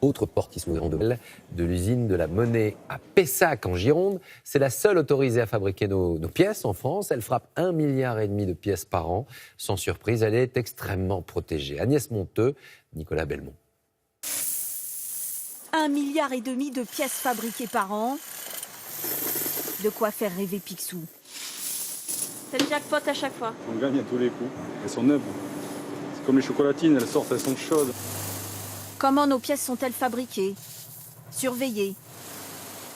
Autre porte qui s'ouvre de l'usine de la Monnaie à Pessac en Gironde. C'est la seule autorisée à fabriquer nos pièces en France. Elle frappe 1,5 milliard de pièces par an. Sans surprise, elle est extrêmement protégée. Agnès Monteux, Nicolas Belmont. 1,5 milliard de pièces fabriquées par an. De quoi faire rêver Picsou. C'est le jackpot à chaque fois. On gagne à tous les coups. Elles sont neuves. C'est comme les chocolatines, elles sortent, elles sont chaudes. Comment nos pièces sont-elles fabriquées? Surveillées.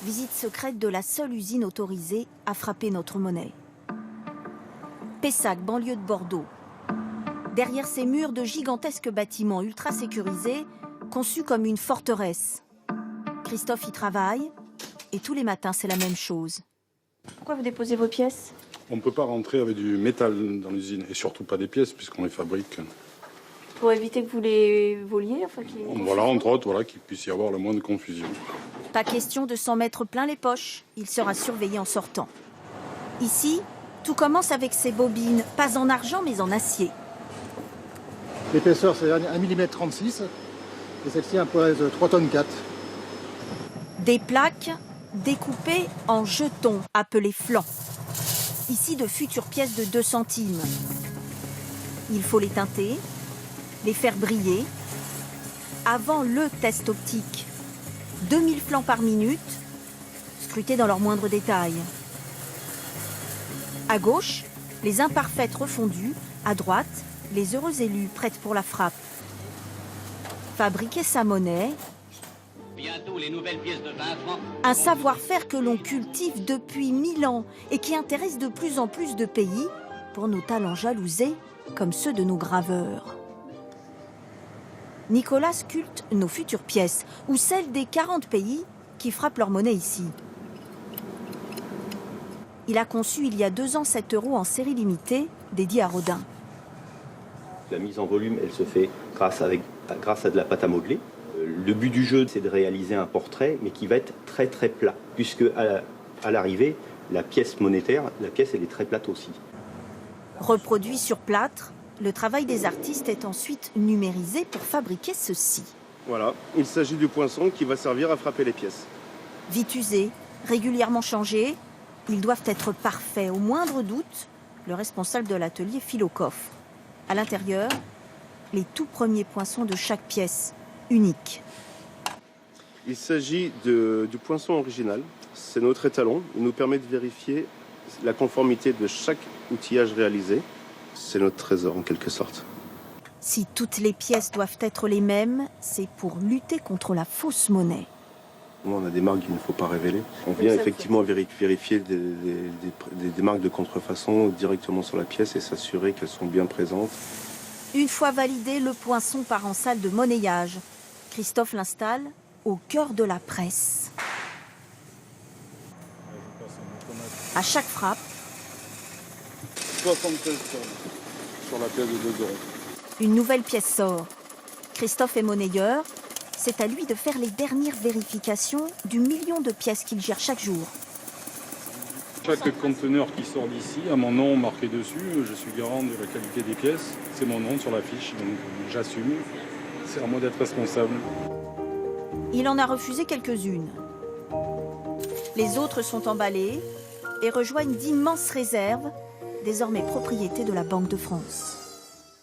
Visite secrète de la seule usine autorisée à frapper notre monnaie. Pessac, banlieue de Bordeaux. Derrière ces murs de gigantesques bâtiments ultra sécurisés, conçus comme une forteresse. Christophe y travaille et tous les matins c'est la même chose. Pourquoi vous déposez vos pièces? On ne peut pas rentrer avec du métal dans l'usine, et surtout pas des pièces, puisqu'on les fabrique. Pour éviter que vous les voliez, Voilà, entre autres, voilà, qu'il puisse y avoir le moins de confusion. Pas question de s'en mettre plein les poches. Il sera surveillé en sortant. Ici, tout commence avec ces bobines, pas en argent mais en acier. L'épaisseur c'est 1,36 mm et celle-ci pèse 3,4 tonnes. Des plaques découpées en jetons, appelés flancs. Ici, de futures pièces de 2 centimes. Il faut les teinter, les faire briller. Avant le test optique, 2000 flancs par minute, scrutés dans leurs moindres détails. À gauche, les imparfaites refondues. À droite, les heureux élus prêtes pour la frappe. Fabriquer sa monnaie, Bientôt les nouvelles pièces de 20 francs. un savoir-faire que l'on cultive depuis 1000 ans et qui intéresse de plus en plus de pays pour nos talents jalousés comme ceux de nos graveurs. Nicolas sculpte nos futures pièces ou celles des 40 pays qui frappent leur monnaie ici. Il a conçu il y a 2 ans 7 € en série limitée dédiée à Rodin. La mise en volume, elle se fait grâce à de la pâte à modeler. Le but du jeu, c'est de réaliser un portrait, mais qui va être très très plat, puisque à l'arrivée, la pièce monétaire, la pièce, elle est très plate aussi. Reproduit sur plâtre, le travail des artistes est ensuite numérisé pour fabriquer ceci. Voilà, il s'agit du poinçon qui va servir à frapper les pièces. Vite usés, régulièrement changés, ils doivent être parfaits. Au moindre doute, le responsable de l'atelier file au coffre. À l'intérieur, les tout premiers poinçons de chaque pièce, uniques. Il s'agit du poinçon original. C'est notre étalon. Il nous permet de vérifier la conformité de chaque outillage réalisé. C'est notre trésor en quelque sorte. Si toutes les pièces doivent être les mêmes, c'est pour lutter contre la fausse monnaie. On a des marques qu'il ne faut pas révéler. On vient effectivement vérifier des marques de contrefaçon directement sur la pièce et s'assurer qu'elles sont bien présentes. Une fois validé, le poinçon part en salle de monnayage. Christophe l'installe au cœur de la presse. À chaque frappe, 76 sur la pièce de 2 €. une nouvelle pièce sort. Christophe est monnayeur. C'est à lui de faire les dernières vérifications du million de pièces qu'il gère chaque jour. Chaque conteneur qui sort d'ici a mon nom marqué dessus. Je suis garant de la qualité des pièces. C'est mon nom sur la fiche, donc j'assume. C'est à moi d'être responsable. Il en a refusé quelques-unes. Les autres sont emballées et rejoignent d'immenses réserves, désormais propriété de la Banque de France.